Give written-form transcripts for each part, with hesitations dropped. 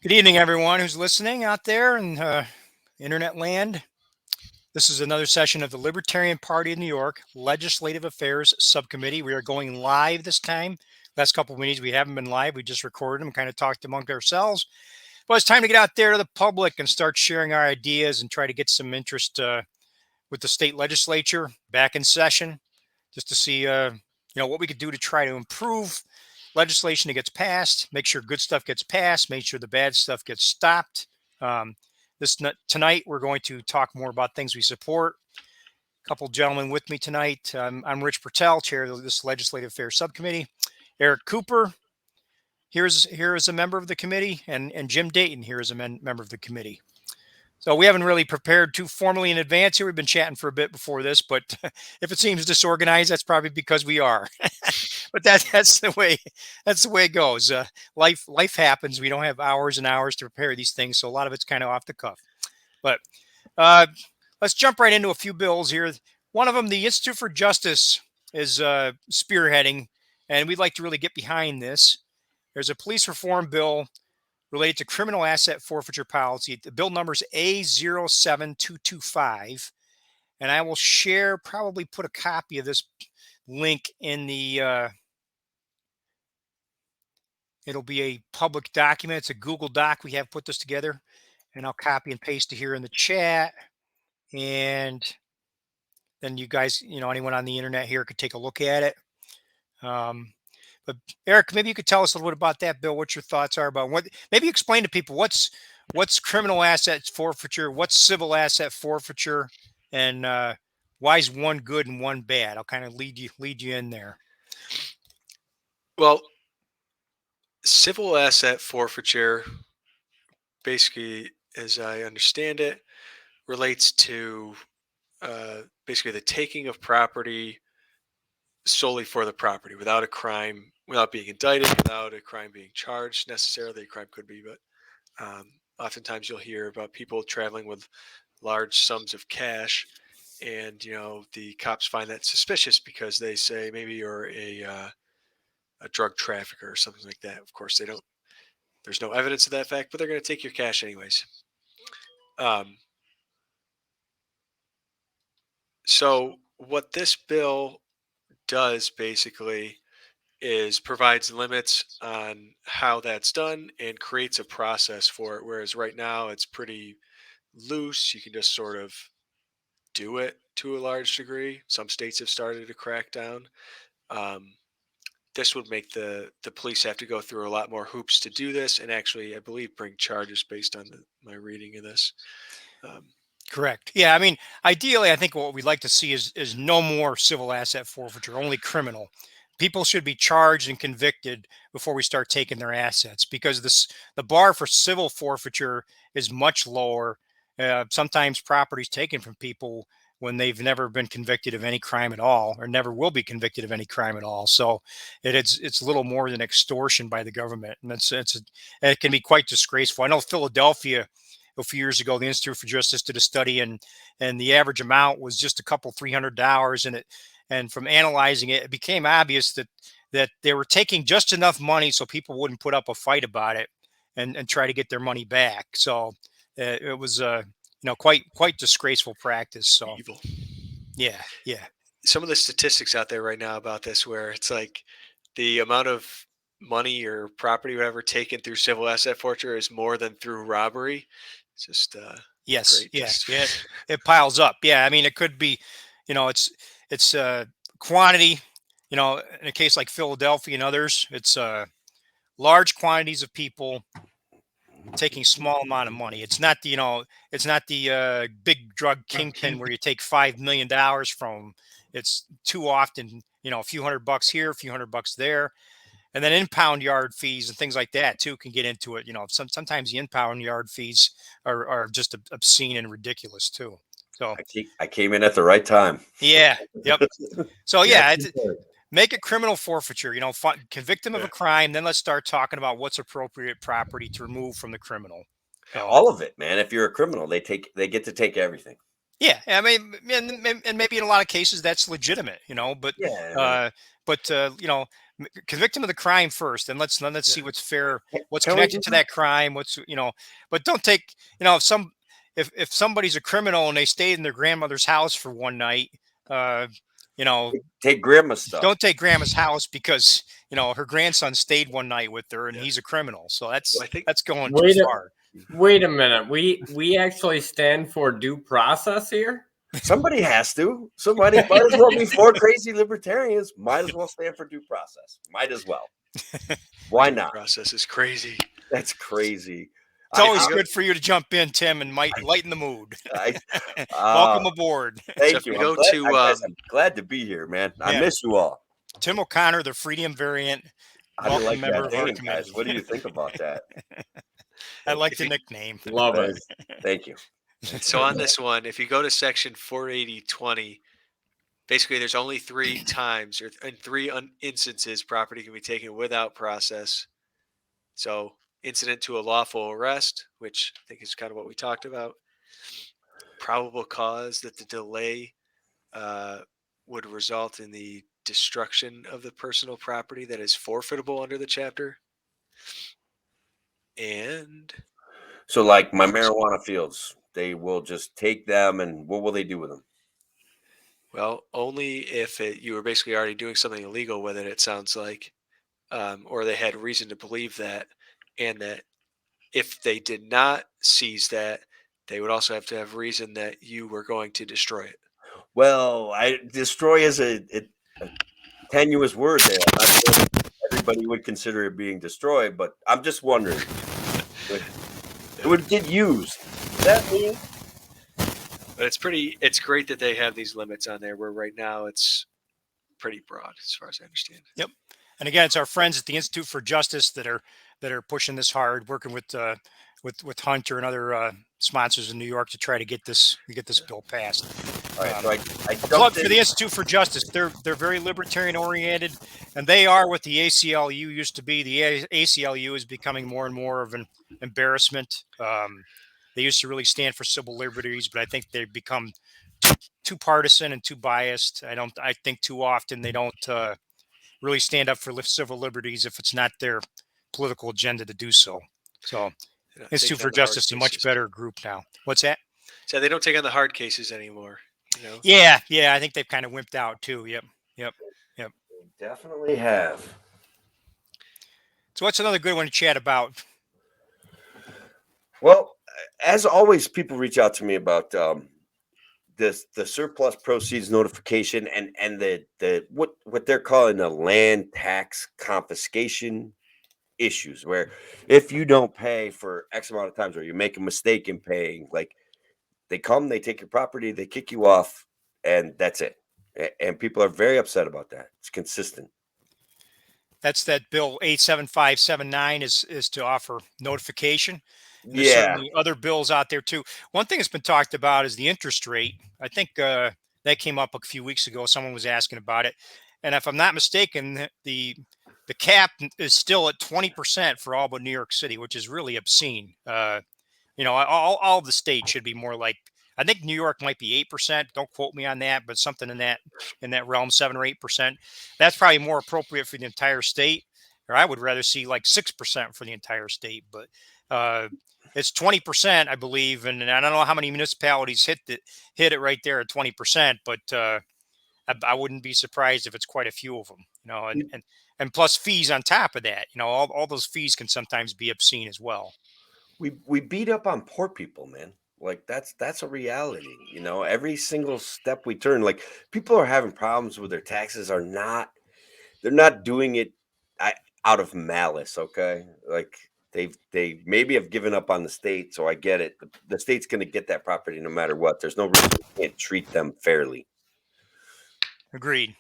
Good evening, everyone who's listening out there in internet land. This is another session of the Libertarian Party of New York Legislative Affairs Subcommittee. We are going live this time. Last couple of meetings we haven't been live. We just recorded them, kind of talked among ourselves. But it's time to get out there to the public and start sharing our ideas and try to get some interest with the state legislature back in session, just to see what we could do to try to improve legislation that gets passed, make sure good stuff gets passed, make sure the bad stuff gets stopped. Um, tonight we're going to talk more about things we support. A couple gentlemen with me tonight. I'm Rich Pertel, chair of this Legislative Affairs Subcommittee. Eric Cooper here is a member of the committee, and Jim Dayton here is a member of the committee. So we haven't really prepared too formally in advance here. We've been chatting for a bit before this, but if it seems disorganized, that's probably because we are. But that's the way it goes. Life happens. We don't have hours and hours to prepare these things, so a lot of it's kind of off the cuff. But uh, let's jump right into a few bills here. One of them, the Institute for Justice, is spearheading, and we'd like to really get behind this. There's a police reform bill related to criminal asset forfeiture policy. The bill number is A07225. And I will probably put a copy of this link in the, it'll be a public document. It's a Google Doc. We have put this together, and I'll copy and paste it here in the chat. And then you guys, anyone on the internet here could take a look at it. But Eric, maybe you could tell us a little bit about that bill, what your thoughts are about maybe explain to people what's criminal asset forfeiture, what's civil asset forfeiture, and why is one good and one bad? I'll kind of lead you in there. Well, civil asset forfeiture, basically, as I understand it, relates to basically the taking of property solely for the property without a crime, without being indicted, without a crime being charged necessarily. A crime could be, but oftentimes you'll hear about people traveling with large sums of cash, and the cops find that suspicious because they say maybe you're a drug trafficker or something like that. Of course, they don't. There's no evidence of that fact, but they're going to take your cash anyways. So what this bill does basically is provides limits on how that's done and creates a process for it. Whereas right now it's pretty loose. You can just sort of do it to a large degree. Some states have started to crack down. This would make the police have to go through a lot more hoops to do this, and actually, I believe, bring charges based on my reading of this. Correct. Yeah, I mean, ideally, I think what we'd like to see is no more civil asset forfeiture, only criminal. People should be charged and convicted before we start taking their assets, because the bar for civil forfeiture is much lower. Sometimes property is taken from people when they've never been convicted of any crime at all, or never will be convicted of any crime at all. So it's a little more than extortion by the government, and it can be quite disgraceful. I know Philadelphia, a few years ago, the Institute for Justice did a study, and the average amount was just a couple $300, and from analyzing it, it became obvious that they were taking just enough money so people wouldn't put up a fight about it and try to get their money back. So it was quite disgraceful practice. So evil. Yeah. Some of the statistics out there right now about this, where it's like the amount of money or property or whatever taken through civil asset forfeiture is more than through robbery. It's just yes, great. yeah, it piles up. Yeah, I mean, it could be, it's quantity. In a case like Philadelphia and others, it's large quantities of people taking small amount of money. It's not the big drug kingpin where you take $5 million from. It's too often, a few $100 here, a few $100 there. And then impound yard fees and things like that too can get into it. Sometimes the impound yard fees are just obscene and ridiculous too. So I came in at the right time. Yeah. Yep. So yeah, make it criminal forfeiture. Convict them of a crime. Then let's start talking about what's appropriate property to remove from the criminal. All of it, man. If you're a criminal, they get to take everything. Yeah, I mean, and maybe in a lot of cases that's legitimate, but Yeah, convict him of the crime first, and let's see what's fair, what's Can we connected do to that crime, what's but don't take if somebody's a criminal and they stayed in their grandmother's house for one night, uh, you know, take grandma's stuff? don't take grandma's house because her grandson stayed one night with her and Yeah. he's a criminal. So Well, I think that's going Wait too a- far. Wait a minute. We actually stand for due process here. Somebody has to. Somebody might as well be for crazy libertarians. Might as well stand for due process. Might as well. Why not? process is crazy. That's crazy. It's always good for you to jump in, Tim, and might lighten the mood. Welcome aboard. Thank So you. if we go I'm glad to be here, man. I Yeah. miss you all. Tim O'Connor, the Freedom Variant. I didn't like member that of our name, committee. guys. What do you think about that? I like If the you- nickname. Love it. Thank you. So on this one, if you go to section 480.20, basically there's only 3 times or in 3 instances property can be taken without process. So incident to a lawful arrest, which I think is kind of what we talked about. Probable cause that the delay would result in the destruction of the personal property that is forfeitable under the chapter. And So, like my marijuana fields, they will just take them, and what will they do with them? well, only if you were basically already doing something illegal with it, it sounds like, or they had reason to believe that, and that if they did not seize that, they would also have to have reason that you were going to destroy it. Well, destroy is a tenuous word there. I'm not sure everybody would consider it being destroyed, but I'm just wondering. It would get used. Does that mean? But it's great that they have these limits on there, where right now it's pretty broad as far as I understand. Yep. And again, it's our friends at the Institute for Justice that are pushing this hard, working with Hunter and other sponsors in New York to try to get this bill passed. All right, so I Plug jumped for the Institute for Justice. They're very libertarian oriented, and they are what the ACLU used to be. The ACLU is becoming more and more of an embarrassment. They used to really stand for civil liberties, but I think they've become too partisan and too biased. I think too often they don't really stand up for civil liberties if it's not their political agenda to do so. So Institute for Justice is a much better group now. What's that? So they don't take on the hard cases anymore. Yeah. I think they've kind of wimped out too. Yep. Definitely have. So what's another good one to chat about? Well, as always, people reach out to me about the surplus proceeds notification and the what they're calling the land tax confiscation issues, where if you don't pay for X amount of times or you make a mistake in paying, like they come, they take your property, they kick you off, and that's it. And people are very upset about that. It's consistent. That's that bill 87579 is to offer notification. There's Yeah. certainly other bills out there too. One thing that's been talked about is the interest rate. I think that came up a few weeks ago. Someone was asking about it, and if I'm not mistaken, the cap is still at 20% for all but New York City, which is really obscene. All the states should be more like. I think New York might be 8%. Don't quote me on that, but something in that realm, 7 or 8%. That's probably more appropriate for the entire state. Or I would rather see like 6% for the entire state. But it's 20%, I believe, and I don't know how many municipalities hit it right there at 20%. But I wouldn't be surprised if it's quite a few of them. And plus fees on top of that. All those fees can sometimes be obscene as well. We beat up on poor people, man. Like that's a reality. Every single step we turn, like people are having problems with their taxes. They're not doing it out of malice. Okay, like they maybe have given up on the state. So I get it. The state's going to get that property no matter what. There's no reason you can't treat them fairly. Agreed.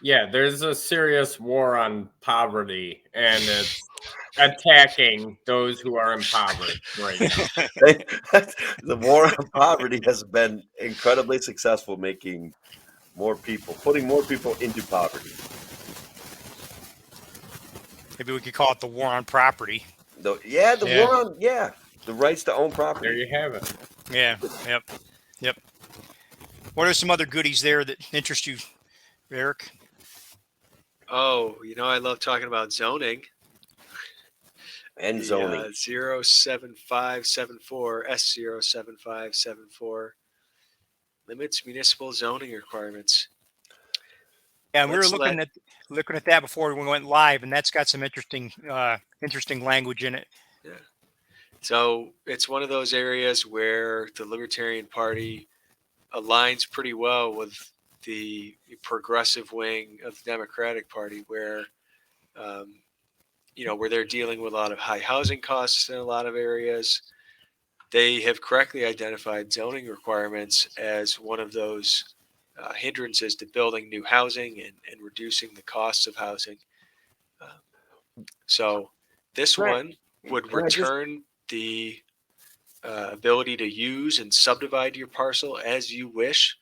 Yeah, there's a serious war on poverty, and it's attacking those who are impoverished right now. The war on poverty has been incredibly successful, putting more people into poverty. Maybe we could call it the war on property. War on the rights to own property. There you have it. Yeah. Yep. What are some other goodies there that interest you, Eric? Oh, I love talking about zoning. And zoning. 07574 S07574 limits municipal zoning requirements. Yeah, and we were Let's looking at that before we went live, and that's got some interesting language in it. Yeah. So it's one of those areas where the Libertarian Party aligns pretty well with the progressive wing of the Democratic Party, where where they're dealing with a lot of high housing costs in a lot of areas. They have correctly identified zoning requirements as one of those hindrances to building new housing and reducing the costs of housing. So this one would return the ability to use and subdivide your parcel as you wish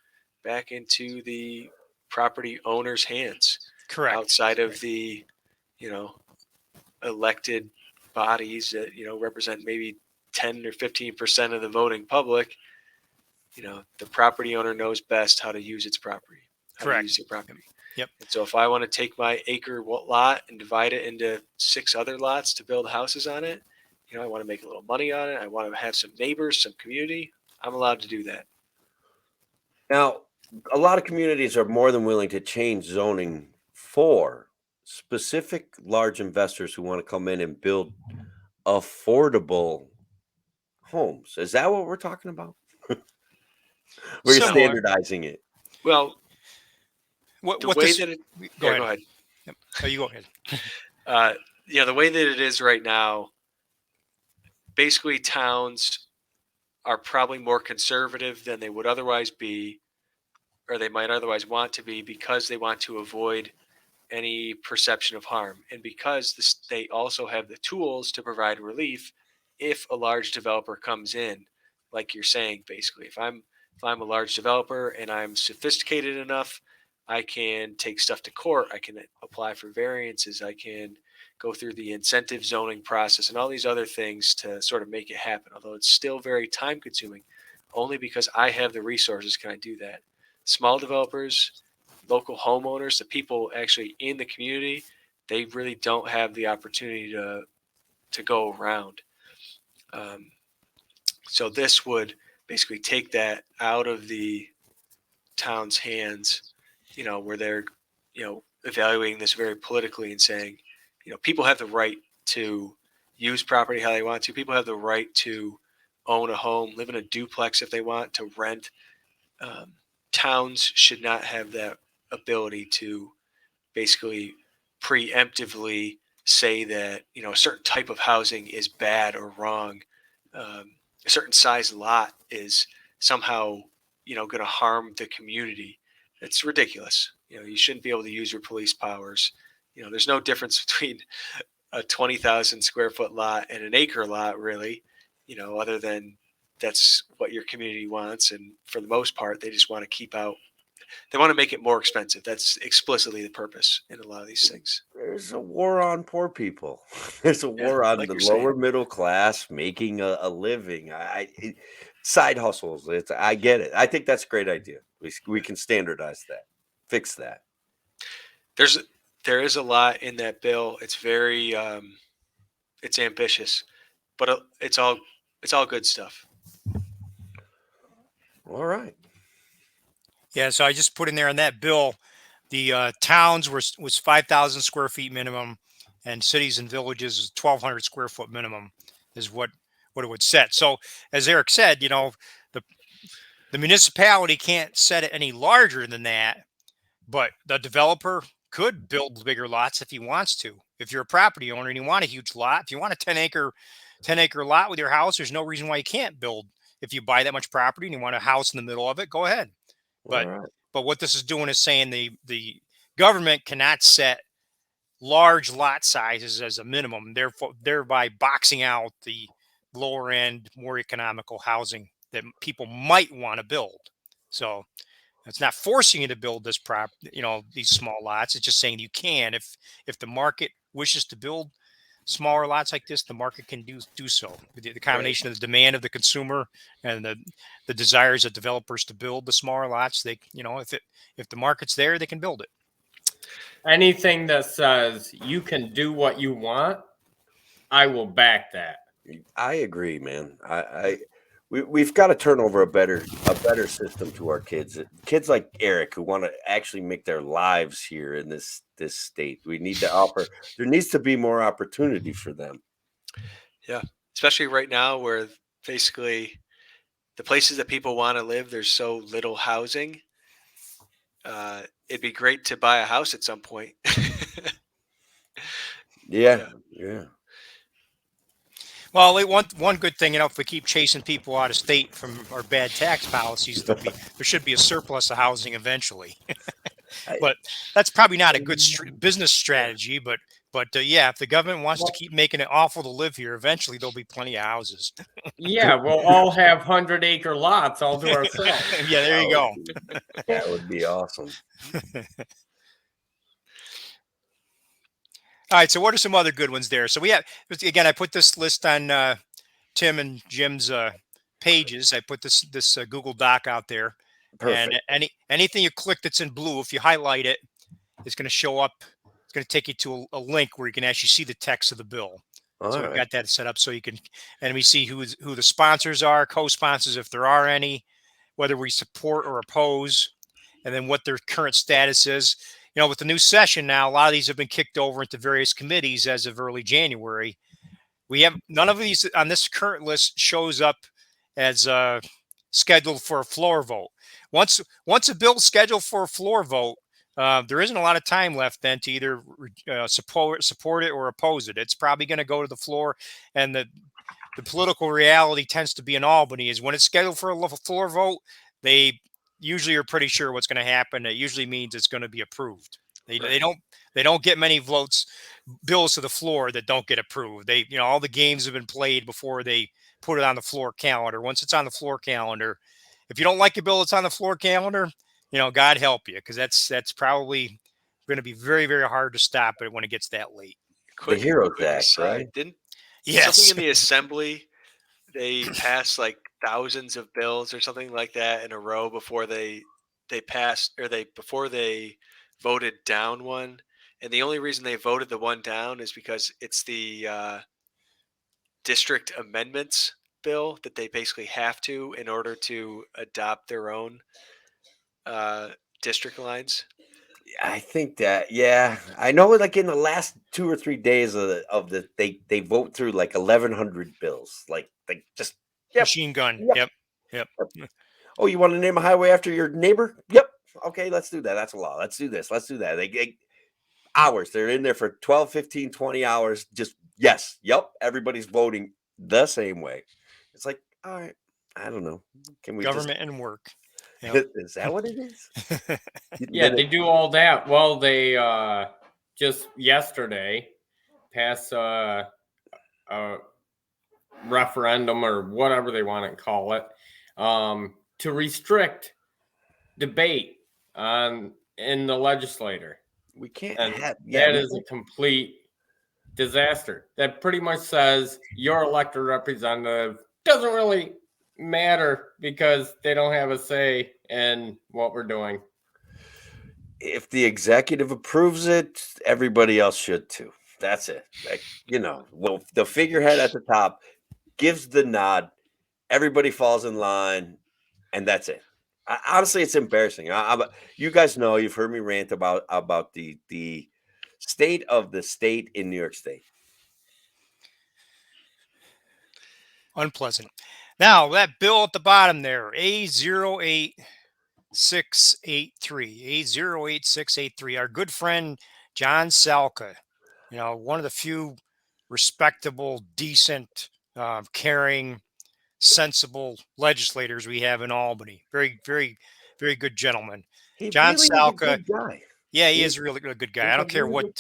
back into the property owner's hands. Correct. Outside of the, elected bodies that, represent maybe 10 or 15% of the voting public. The property owner knows best how to use its property. Correct. To use the property. Yep. And so if I want to take my acre lot and divide it into 6 other lots to build houses on it, I want to make a little money on it. I want to have some neighbors, some community. I'm allowed to do that. Now, a lot of communities are more than willing to change zoning for specific large investors who want to come in and build affordable homes. Is that what we're talking about? We're standardizing it. Well, go ahead. Yep. Oh, you go ahead. The way that it is right now, basically towns are probably more conservative than they would otherwise be, or they might otherwise want to be, because they want to avoid any perception of harm, and because the state also have the tools to provide relief if a large developer comes in. Like you're saying, basically, if I'm a large developer and I'm sophisticated enough, I can take stuff to court. I can apply for variances. I can go through the incentive zoning process and all these other things to sort of make it happen. Although it's still very time consuming, only because I have the resources can I do that. Small developers, local homeowners, the people actually in the community, they really don't have the opportunity to go around. So this would basically take that out of the town's hands, where they're, evaluating this very politically and saying, people have the right to use property how they want to. People have the right to own a home, live in a duplex if they want, to rent. Towns should not have that ability to basically preemptively say that, a certain type of housing is bad or wrong. A certain size lot is somehow, going to harm the community. It's ridiculous. You shouldn't be able to use your police powers. There's no difference between a 20,000 square foot lot and an acre lot, really, other than that's what your community wants. And for the most part, they just want to they want to make it more expensive. That's explicitly the purpose in a lot of these things. There's a war on poor people. There's a war on the lower middle class making a living. Side hustles. I get it. I think that's a great idea. We can standardize that, fix that. There is a lot in that bill. It's very it's ambitious, but it's all good stuff. All right. Yeah, so I just put in there in that bill, the towns was 5,000 square feet minimum, and cities and villages is 1,200 square foot minimum is what it would set. So as Eric said, the municipality can't set it any larger than that, but the developer could build bigger lots if he wants to. If you're a property owner and you want a huge lot, if you want a 10 acre lot with your house, there's no reason why you can't build. If you buy that much property and you want a house in the middle of it, go ahead. But what this is doing is saying the government cannot set large lot sizes as a minimum, thereby boxing out the lower end, more economical housing that people might want to build. So it's not forcing you to build this these small lots. It's just saying you can. If the market wishes to build smaller lots like this, the market can do so. The combination of the demand of the consumer and the desires of developers to build the smaller lots, they, if the market's there, they can build it. anything that says you can do what you want, I will back that. I agree, man. We've got to turn over a better system to our kids. Kids like Eric who want to actually make their lives here in this state. We need to offer. There needs to be more opportunity for them. Yeah, especially right now where basically the places that people want to live, there's so little housing. It'd be great to buy a house at some point. Yeah. Well, one good thing, if we keep chasing people out of state from our bad tax policies, there should be a surplus of housing eventually. But that's probably not a good business strategy. But yeah, if the government wants to keep making it awful to live here, eventually there'll be plenty of houses. Yeah, we'll all have 100-acre lots all to ourselves. Yeah, there you go. That would be awesome. All right, so what are some other good ones there? So we have, again, I put this list on Tim and Jim's pages. I put this Google Doc out there. Perfect. And anything you click that's in blue, if you highlight it, it's going to show up. It's going to take you to a link where you can actually see the text of the bill. So we've got that set up so you can, and we see who the sponsors are, co-sponsors, if there are any, whether we support or oppose, and then what their current status is. With the new session now, a lot of these have been kicked over into various committees as of early January. We have none of these on this current list shows up as scheduled for a floor vote. Once a bill's scheduled for a floor vote, there isn't a lot of time left then to either support it or oppose it. It's probably going to go to the floor, and the political reality tends to be in Albany is when it's scheduled for a floor vote, they usually are pretty sure what's going to happen. It usually means it's going to be approved. They don't get many bills to the floor that don't get approved. All the games have been played before they put it on the floor calendar. Once it's on the floor calendar, if you don't like a bill that's on the floor calendar, God help you, because that's probably going to be very, very hard to stop it when it gets that late. The Heroes Act, right? Didn't Yes. something in the assembly, they passed like thousands of bills or something like that in a row before they passed, or before they voted down one. And the only reason they voted the one down is because it's the district amendments bill that they basically have to in order to adopt their own district lines. I think that, yeah, I know. Like in the last 2 or 3 days they vote through like 1,100 bills, like just machine gun. Yep. Oh, you want to name a highway after your neighbor? Yep. Okay, let's do that. That's a law. Let's do this. Let's do that. They hours. They're in there for 12, 15, 20 hours. Just yes. Yep. Everybody's voting the same way. It's like, all right. I don't know. Can we government and work? Yep. Is that what it is? Yeah, they do all that. Well, they just yesterday passed a referendum or whatever they want to call it to restrict debate in the legislature. We can't have that is a complete disaster. That pretty much says your elected representative doesn't really matter because they don't have a say in what we're doing. If the executive approves it, everybody else should too. That's it. Well, the figurehead at the top gives the nod, everybody falls in line, and that's it. Honestly, it's embarrassing. You guys know, you've heard me rant about the state of the state in New York State. Unpleasant. Now, that bill at the bottom there, A08683, A08683, our good friend John Salka, one of the few respectable, decent, caring, sensible legislators we have in Albany. Very, very, very good gentleman. John really Salka. Is a good guy. Yeah, he is a really good guy. I don't care what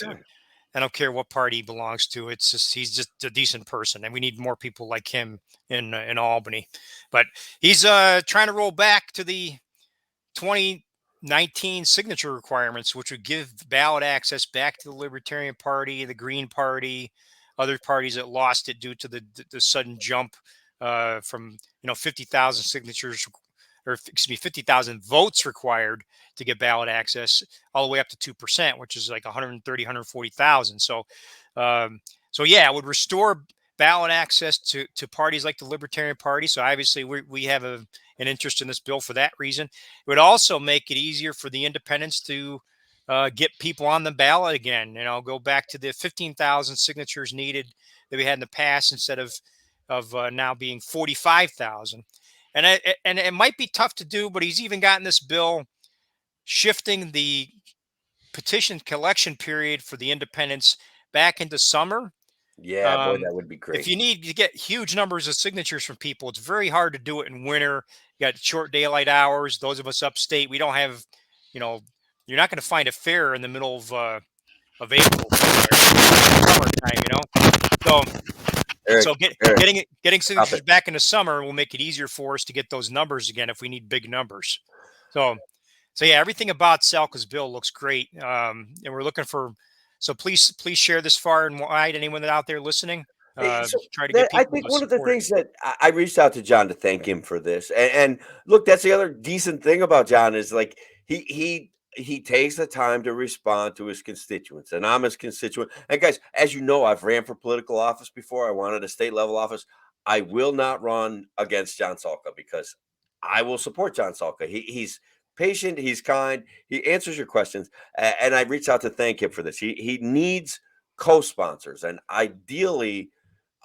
party he belongs to. It's just he's just a decent person, and we need more people like him in Albany. But he's trying to roll back to the 2019 signature requirements, which would give ballot access back to the Libertarian Party, the Green Party, other parties that lost it due to the sudden jump from 50,000 signatures or excuse me, 50,000 votes required to get ballot access, all the way up to 2%, which is like 130, 140,000. So yeah, it would restore ballot access to parties like the Libertarian Party. So obviously we have an interest in this bill for that reason. It would also make it easier for the independents to get people on the ballot again. Go back to the 15,000 signatures needed that we had in the past instead of now being 45,000. And it might be tough to do, but he's even gotten this bill shifting the petition collection period for the independents back into summer. Yeah, boy, that would be great. If you need to get huge numbers of signatures from people, it's very hard to do it in winter. You got short daylight hours. Those of us upstate, we don't have, you're not going to find a fair in the middle of April, summertime. So, Eric, getting signatures back in the summer will make it easier for us to get those numbers again if we need big numbers. So yeah, everything about Salka's bill looks great, and we're looking for. So please share this far and wide. Anyone out there listening, try to get people. I think one of the things that I reached out to John to thank him for this, and look, that's the other decent thing about John is like he takes the time to respond to his constituents, and I'm his constituent. And guys, as you know, I've ran for political office before. I wanted a state level office. I will not run against John Salka because I will support John Salka. He's patient, he's kind, he answers your questions, and I reached out to thank him for this. He needs co-sponsors, and ideally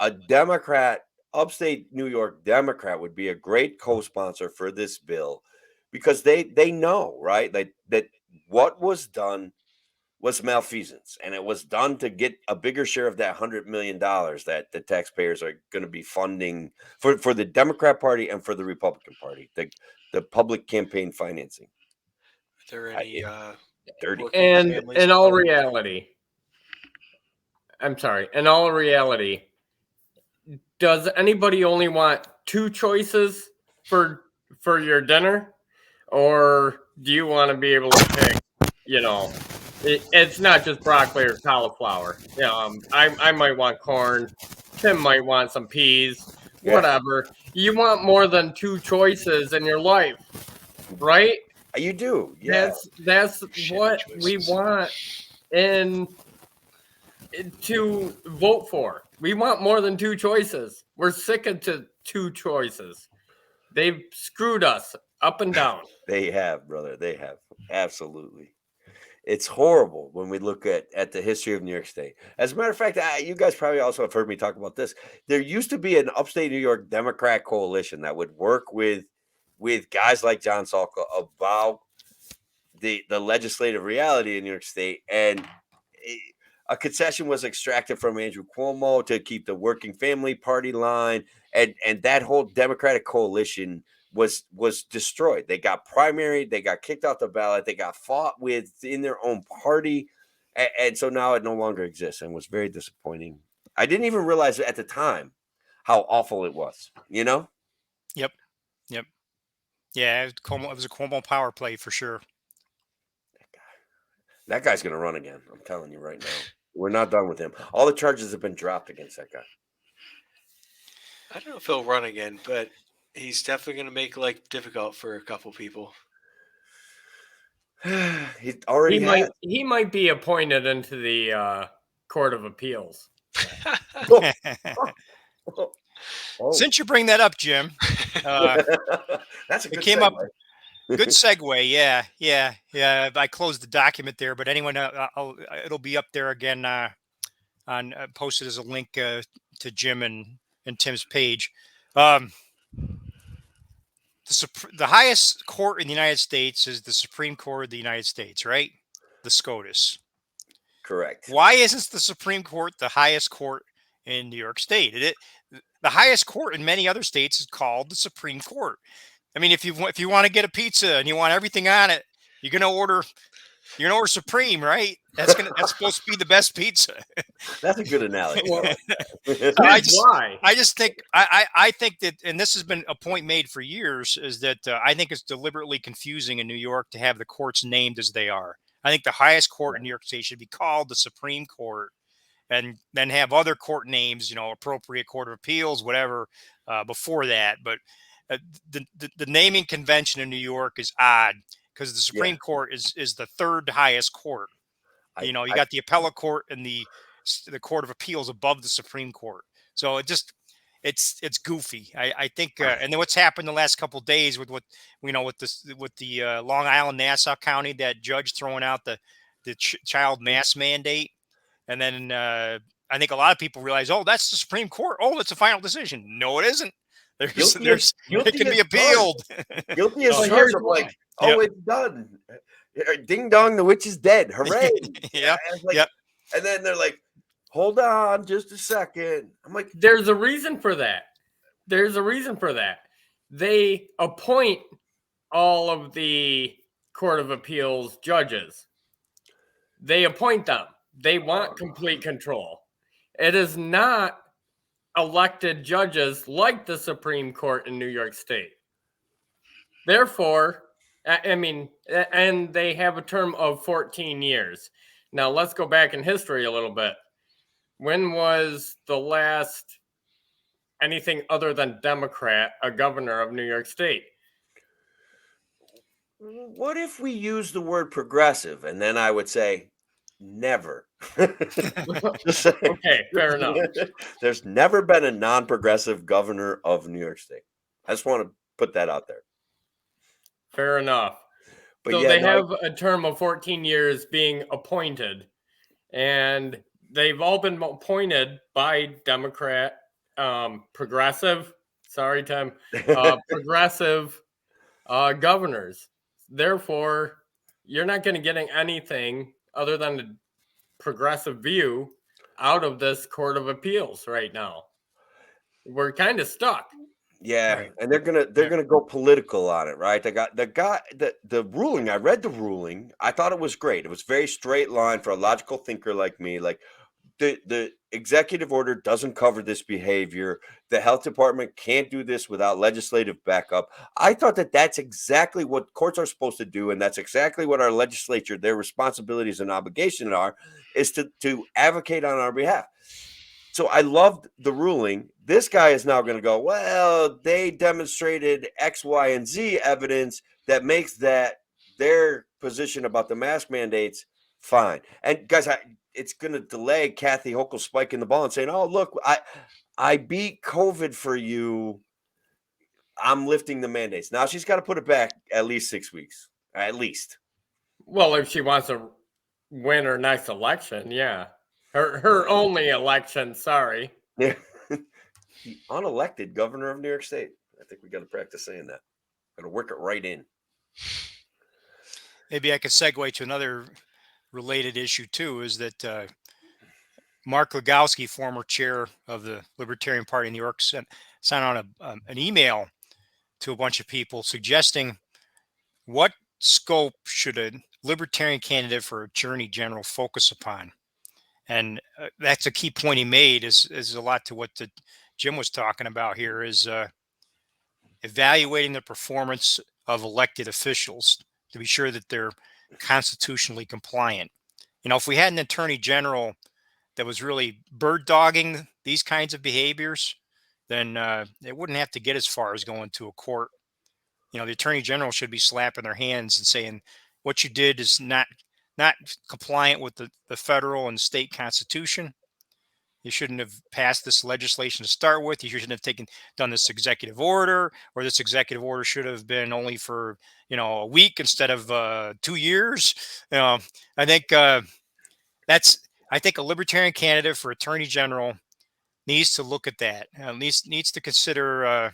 a Democrat, upstate New York Democrat would be a great co-sponsor for this bill because they know, right, that what was done was malfeasance, and it was done to get a bigger share of that $100 million that the taxpayers are going to be funding for the Democrat Party and for the Republican Party, the public campaign financing. Are there any dirty and in all reality, does anybody only want two choices for your dinner, or do you want to be able to pick? It's not just broccoli or cauliflower. I might want corn. Tim might want some peas. Yeah. Whatever. You want more than two choices in your life, right? You do. Yeah. That's what we want to vote for. We want more than two choices. We're sick of two choices. They've screwed us up and down. They have, brother. They have. Absolutely. It's horrible when we look at the history of New York State. As a matter of fact, you guys probably also have heard me talk about this. There used to be an upstate New York Democrat coalition that would work with guys like John Salka about the legislative reality in New York State. And a concession was extracted from Andrew Cuomo to keep the working family party line. And that whole Democratic coalition was destroyed. They got primaried, they got kicked off the ballot, they got fought with in their own party, and so now it no longer exists, and was very disappointing. I didn't even realize at the time how awful it was. Yep. Yeah, it was a Cuomo power play for sure. That guy's gonna run again. I'm telling you right now. We're not done with him. All the charges have been dropped against that guy. I don't know if he'll run again, but he's definitely going to make life difficult for a couple people. He might be appointed into the Court of Appeals. Since you bring that up, Jim, that's a good came segue. up. Good segue. Yeah. I closed the document there, but anyone, it'll be up there again on posted as a link to Jim and Tim's page. The highest court in the United States is the Supreme Court of the United States, right? The SCOTUS. Correct. Why isn't the Supreme Court the highest court in New York State? The highest court in many other states is called the Supreme Court. I mean, if you want to get a pizza and you want everything on it, you're gonna order Supreme, right? That's supposed to be the best pizza. That's a good analogy. I just think that, and this has been a point made for years, is that I think it's deliberately confusing in New York to have the courts named as they are. I think the highest court in New York State should be called the Supreme Court, and then have other court names, appropriate Court of Appeals, whatever, before that. But the naming convention in New York is odd because the Yeah. Supreme Court is the third highest court. You got the appellate court and the Court of Appeals above the Supreme Court. So it's goofy. I think, and then what's happened the last couple of days with with the Long Island Nassau County, that judge throwing out the child mask mandate, and then I think a lot of people realize, oh, that's the Supreme Court. Oh, it's a final decision. No, it isn't. It can be appealed. Guilty as Well, charged. here's I'm like, why. oh, Yep. it's done. Ding dong, the witch is dead. Hooray! Yep. And, like, Yep. and then they're like, hold on, just a second. I'm like, there's a reason for that. There's a reason for that. They appoint all of the Court of Appeals judges. They appoint them. They want complete control. It is not elected judges like the Supreme Court in New York State. Therefore, I mean, and they have a term of 14 years. Now, let's go back in history a little bit. When was the last anything other than Democrat a governor of New York State? what if we use the word progressive? And then I would say, never. Just saying. Okay, fair enough. There's never been a non-progressive governor of New York State. I just want to put that out there. Fair enough. But So yeah, they no, have a term of 14 years being appointed, and they've all been appointed by Democrat, progressive, sorry, Tim, progressive governors. Therefore, you're not going to get anything other than a progressive view out of this Court of Appeals right now. We're kind of stuck. yeah, Right. and they're gonna go political on it, right? They got the ruling. I read the ruling. I thought it was great. It was very straight line for a logical thinker like me. Like the executive order doesn't cover this behavior. The health department can't do this without legislative backup. I thought that that's exactly what courts are supposed to do, and that's exactly what our legislature, their responsibilities and obligation are, is to advocate on our behalf. So I loved the ruling. This guy is now going to go, well, they demonstrated X, Y, and Z evidence that makes that their position about the mask mandates fine. And guys, it's going to delay Kathy Hochul spiking the ball and saying, oh, look, I beat COVID for you. I'm lifting the mandates. Now she's got to put it back at least 6 weeks, at least. Well, if she wants to win her next election, yeah. Her only election, sorry. Yeah. The unelected governor of New York State. I think we got to practice saying that. Got to work it right in. Maybe I could segue to another related issue too, is that Mark Legowski, former chair of the Libertarian Party in New York, sent out an email to a bunch of people suggesting what scope should a Libertarian candidate for Attorney General focus upon. And that's a key point he made, is a lot to what Jim was talking about here, is evaluating the performance of elected officials to be sure that they're constitutionally compliant. If we had an attorney general that was really bird dogging these kinds of behaviors, then it wouldn't have to get as far as going to a court. The attorney general should be slapping their hands and saying, what you did is not compliant with the federal and state constitution. You shouldn't have passed this legislation to start with. You shouldn't have done this executive order, or this executive order should have been only for a week instead of 2 years. I think I think a Libertarian candidate for Attorney General needs to look at that. Needs to consider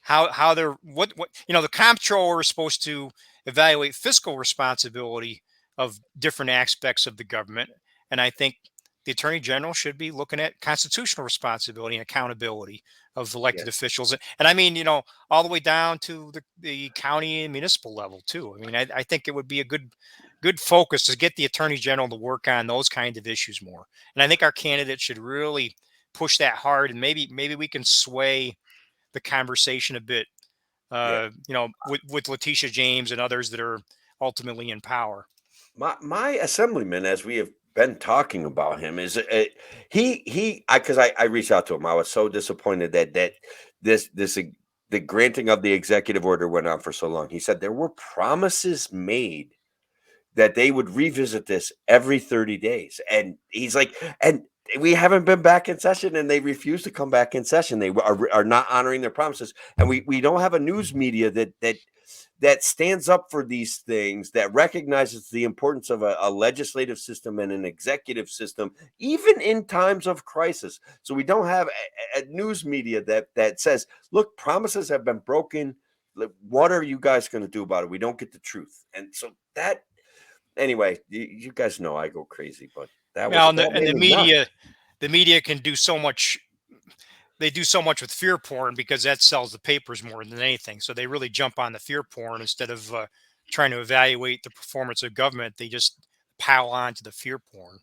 how they're what the comptroller is supposed to evaluate fiscal responsibility of different aspects of the government, and I think the Attorney General should be looking at constitutional responsibility and accountability of elected officials, and I mean, all the way down to the county and municipal level too. I mean, I think it would be a good focus to get the Attorney General to work on those kinds of issues more, and I think our candidates should really push that hard, and maybe we can sway the conversation a bit, with Letitia James and others that are ultimately in power. My assemblyman, as we have been talking about him, is because I reached out to him. I was so disappointed that this the granting of the executive order went on for so long. He said there were promises made that they would revisit this every 30 days. And he's like, and we haven't been back in session, and they refuse to come back in session. They are not honoring their promises. And we don't have a news media that stands up for these things, that recognizes the importance of a legislative system and an executive system, even in times of crisis. So we don't have a news media that says, look, promises have been broken. What are you guys going to do about it? We don't get the truth. And so that, anyway, you guys know I go crazy, but that was, Well, and that the, and made the me nuts. media can do so much. They do so much with fear porn because that sells the papers more than anything. So they really jump on the fear porn instead of trying to evaluate the performance of government. They just pile on to the fear porn.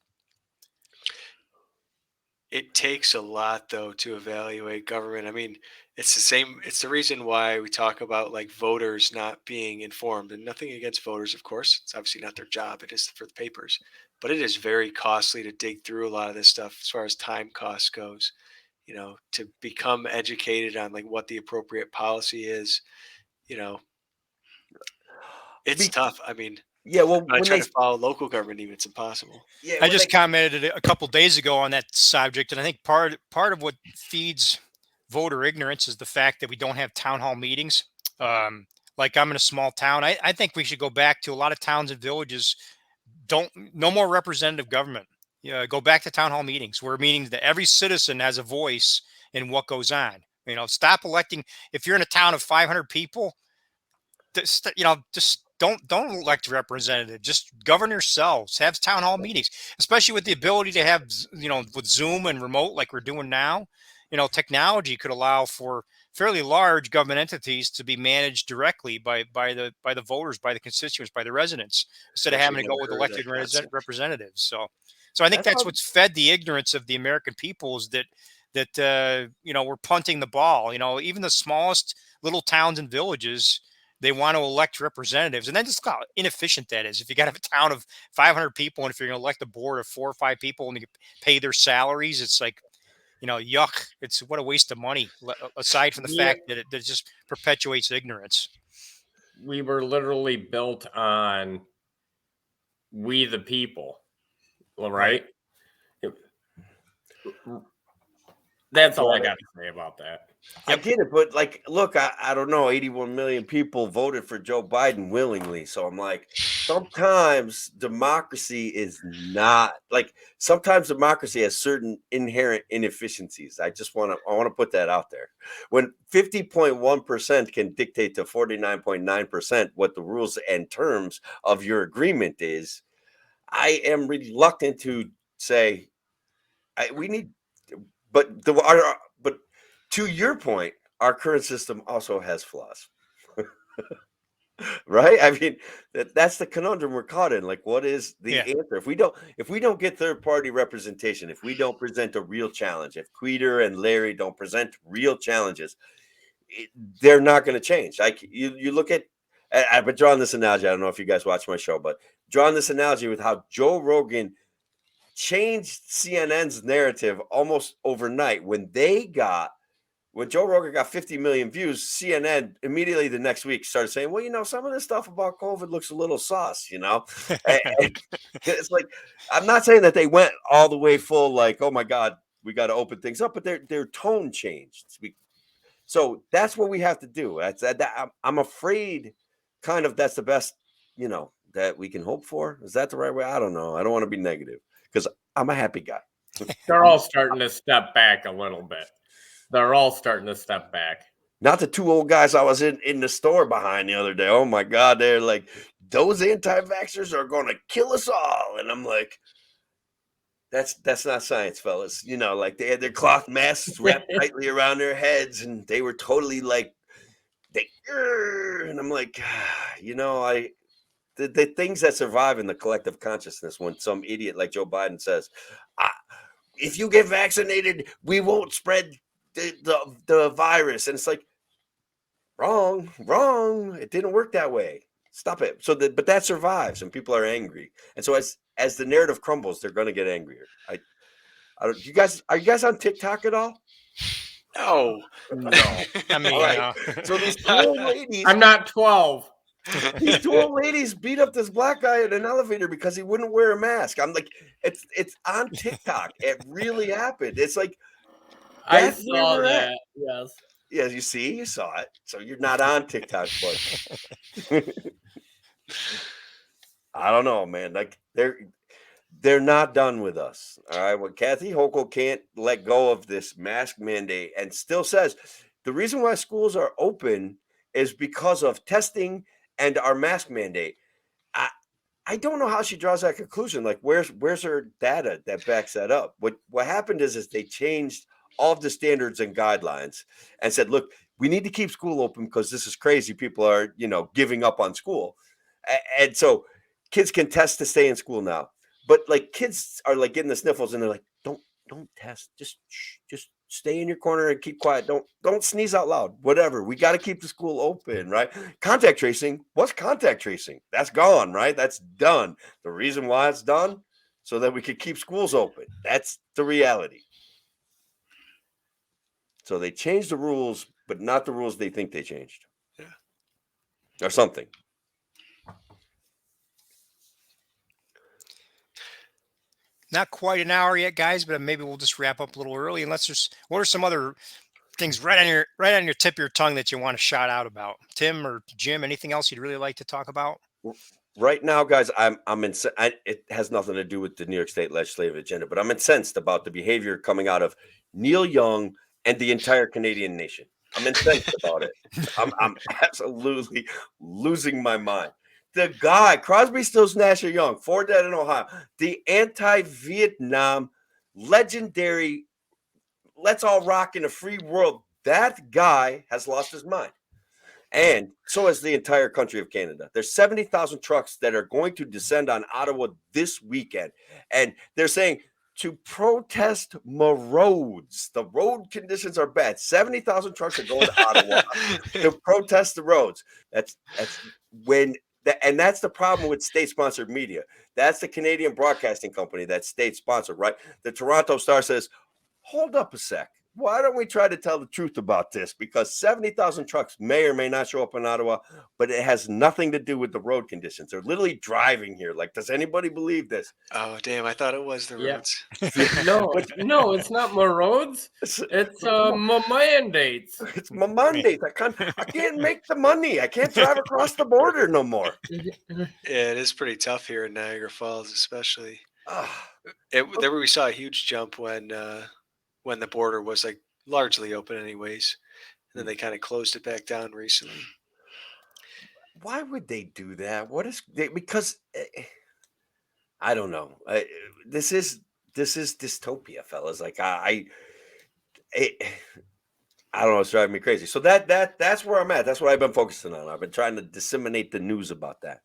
It takes a lot, though, to evaluate government. I mean, it's the same. It's the reason why we talk about like voters not being informed, and nothing against voters, of course. It's obviously not their job. It is for the papers, but it is very costly to dig through a lot of this stuff as far as time cost goes. You know, to become educated on like what the appropriate policy is. You know, it's tough. I mean, Yeah, well, when I when try they, to follow local government, even it's impossible. yeah, I when just they, commented a couple days ago on that subject, and I think part of what feeds voter ignorance is the fact that we don't have town hall meetings. Like I'm in a small town. I think we should go back to a lot of towns and villages. No more representative government. Go back to town hall meetings where meetings that every citizen has a voice in what goes on. Stop electing. If you're in a town of 500 people, just don't elect a representative. Just govern yourselves. Have town hall meetings, especially with the ability to have with Zoom and remote like we're doing now. Technology could allow for fairly large government entities to be managed directly by the voters, by the constituents, by the residents, instead of having to Actually go never with heard of elected that concept. representatives. So I think That's that's how- what's fed the ignorance of the American people, is that we're punting the ball. Even the smallest little towns and villages, they want to elect representatives, and then just how inefficient that is. If you got to have a town of 500 people, and if you're going to elect a board of 4 or 5 people and you pay their salaries, it's like, yuck. It's what a waste of money. Aside from the Yeah. fact that it just perpetuates ignorance. We were literally built on we the people, right? That's all I got to say about that. I get it, but like, look, I don't know, 81 million people voted for Joe Biden willingly. So I'm like, sometimes democracy is not like, sometimes democracy has certain inherent inefficiencies. I want to put that out there. When 50.1% can dictate to 49.9% what the rules and terms of your agreement is, I am reluctant to say we need, but but to your point, our current system also has flaws. Right? I mean, that's the conundrum we're caught in. Like, what is the answer? If we don't get third party representation, if we don't present a real challenge, if Queter and Larry don't present real challenges, they're not going to change. Like you look at, I've been drawing this analogy. I don't know if you guys watch my show, but drawing this analogy with how Joe Rogan changed CNN's narrative almost overnight. When Joe Rogan got 50 million views, CNN immediately the next week started saying, well, some of this stuff about COVID looks a little sus, and it's like, I'm not saying that they went all the way full, like, oh my God, we got to open things up, but their tone changed. So that's what we have to do. I'm afraid kind of that's the best, that we can hope for. Is that the right way? I don't know. I don't want to be negative because I'm a happy guy. They're all starting to step back a little bit. They're all starting to step back. Not the two old guys I was in the store behind the other day. Oh my God, they're like, those anti-vaxxers are going to kill us all. And I'm like, that's not science, fellas. Like they had their cloth masks wrapped tightly around their heads, and they were totally like, and I'm like, the things that survive in the collective consciousness when some idiot like Joe Biden says, if you get vaccinated, we won't spread the virus. And it's like, wrong. It didn't work that way. Stop it. But that survives, and people are angry. And so as the narrative crumbles, they're going to get angrier. Are you guys on TikTok at all? No. No. I mean, All right. So these two old ladies, I'm not 12. these two old ladies beat up this black guy in an elevator because he wouldn't wear a mask. I'm like, it's on TikTok. It really happened. It's like I that's where saw we're at. that. Yes. Yeah, you saw it. So you're not on TikTok, but I don't know, man. Like they're not done with us. All right. Well, Kathy Hochul can't let go of this mask mandate and still says the reason why schools are open is because of testing and our mask mandate. I don't know how she draws that conclusion. Like, where's her data that backs that up? What happened is they changed all of the standards and guidelines and said, look, we need to keep school open because this is crazy. People are, giving up on school. And so kids can test to stay in school now. But like kids are like getting the sniffles and they're like, don't test. Just stay in your corner and keep quiet. Don't sneeze out loud. Whatever. We got to keep the school open, right? Contact tracing. What's contact tracing? That's gone, right? That's done. The reason why it's done so that we could keep schools open. That's the reality. So they changed the rules, but not the rules they think they changed. Yeah. Or something. not quite an hour yet, guys, but maybe we'll just wrap up a little early. And let's just, what are some other things right on your tip of your tongue that you want to shout out about? Tim or Jim, anything else you'd really like to talk about? Right now, guys, I'm it has nothing to do with the New York State legislative agenda, but I'm incensed about the behavior coming out of Neil Young and the entire Canadian nation. I'm incensed about it. I'm absolutely losing my mind. The guy, Crosby, Stills, Nash, and Young, for dead in Ohio, the anti-Vietnam legendary, let's all rock in a free world. That guy has lost his mind. And so has the entire country of Canada. There's 70,000 trucks that are going to descend on Ottawa this weekend. And they're saying to protest roads. The road conditions are bad. 70,000 trucks are going to Ottawa to protest the roads. That's when and that's the problem with state-sponsored media. That's the Canadian Broadcasting Company that's state-sponsored, right? The Toronto Star says, hold up a sec. Why don't we try to tell the truth about this? Because 70,000 trucks may or may not show up in Ottawa, but it has nothing to do with the road conditions. They're literally driving here. Like, does anybody believe this? Oh, damn. I thought it was the Yeah. roads. No, it's not my roads. It's my mandates. It's my mandate. I can't make the money. I can't drive across the border no more. Yeah, it is pretty tough here in Niagara Falls, especially. Ah, There we saw a huge jump when the border was like largely open anyways. And then they kind of closed it back down recently. why would they do that? Because I don't know. This is dystopia, fellas. Like I don't know. It's driving me crazy. So that's where I'm at. That's what I've been focusing on. I've been trying to disseminate the news about that,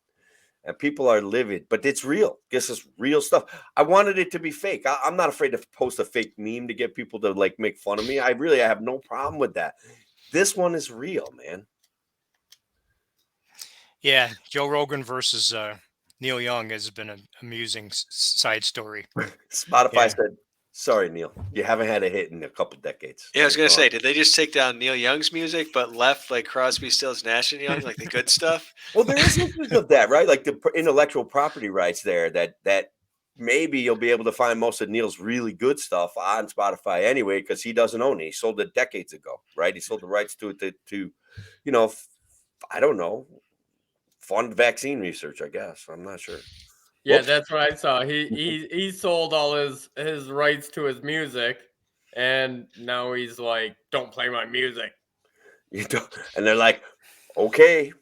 and people are livid. But it's real. This is real stuff. I wanted it to be fake. I'm not afraid to post a fake meme to get people to like make fun of me. I have no problem with that. This one is real, man. Yeah, Joe Rogan versus Neil Young has been an amusing side story. Spotify Yeah. said, "Sorry, Neil, you haven't had a hit in a couple decades." Yeah, I was gonna say, did they just take down Neil Young's music but left like Crosby, Stills, Nash and Young, like the good stuff? Well, there is issues of that, right? Like the intellectual property rights there. That maybe you'll be able to find most of Neil's really good stuff on Spotify anyway, because he doesn't own it. He sold it decades ago, right? He sold the rights to it to I don't know, fund vaccine research. I guess I'm not sure. Yeah, Whoops. that's what I saw. He sold all his rights to his music, and now he's like, "Don't play my music." You don't, and they're like, okay.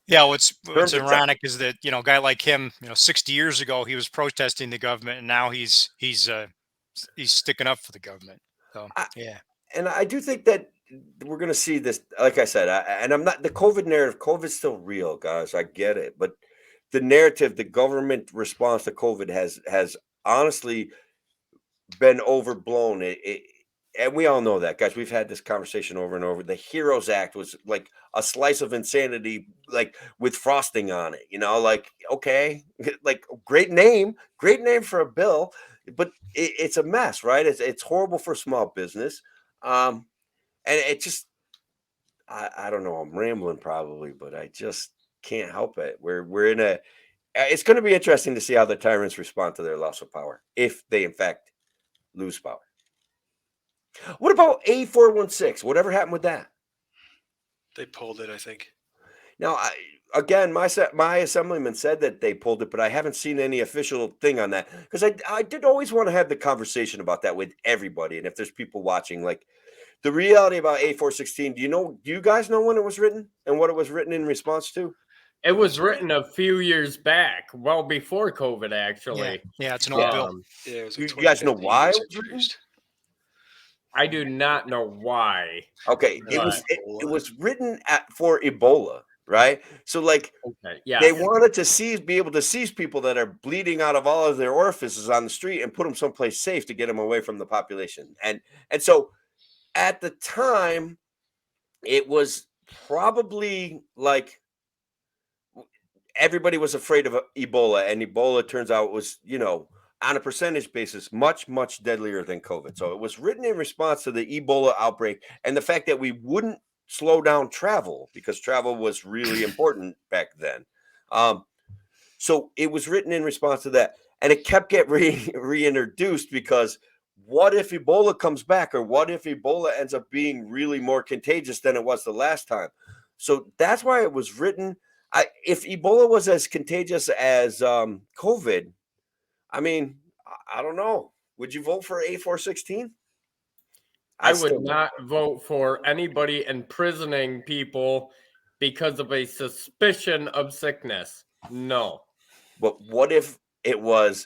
Yeah, what's Terms of ironic is that a guy like him, 60 years ago he was protesting the government, and now he's sticking up for the government. So yeah, And I do think that we're going to see this. Like I said, and I'm not the COVID narrative. COVID's still real, guys. I get it, but the narrative, the government response to COVID has honestly been overblown. And we all know that, guys. We've had this conversation over and over. The Heroes Act was like a slice of insanity, like with frosting on it. Like, okay, like great name for a bill, but it's a mess, right? It's horrible for small business. And it just, I don't know. I'm rambling probably, but I just can't help it. We're in a. It's going to be interesting to see how the tyrants respond to their loss of power, if they in fact lose power. What about A416? Whatever happened with that? They pulled it, I think. Now, again, my assemblyman said that they pulled it, but I haven't seen any official thing on that, because I did always want to have the conversation about that with everybody. And if there's people watching, like the reality about A416, do you guys know when it was written and what it was written in response to? It was written a few years back, well before COVID, actually. Yeah, it's an old bill. Yeah, it was You like guys know 2015 why it was it was written? introduced. I do not know why. Okay, it Right. was written for Ebola, right? So like Okay, yeah. they wanted to be able to seize people that are bleeding out of all of their orifices on the street and put them someplace safe to get them away from the population. And so at the time, it was probably like everybody was afraid of Ebola, and Ebola turns out was, on a percentage basis, much, much deadlier than COVID. So it was written in response to the Ebola outbreak and the fact that we wouldn't slow down travel, because travel was really important back then. So it was written in response to that, and it kept getting reintroduced because what if Ebola comes back, or what if Ebola ends up being really more contagious than it was the last time? So that's why it was written. If Ebola was as contagious as COVID, I mean, I don't know. Would you vote for A416? I would not vote for anybody imprisoning people because of a suspicion of sickness. No. But what if it was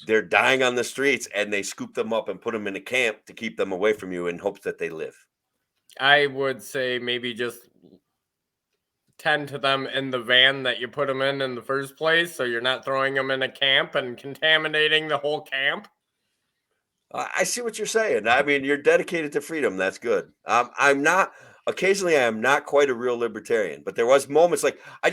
they're dying on the streets and they scoop them up and put them in a camp to keep them away from you in hopes that they live? I would say maybe just tend to them in the van that you put them in the first place, so you're not throwing them in a camp and contaminating the whole camp. I see what you're saying. I mean, you're dedicated to freedom. That's good. I'm not. Occasionally, I am not quite a real libertarian, but there was moments like I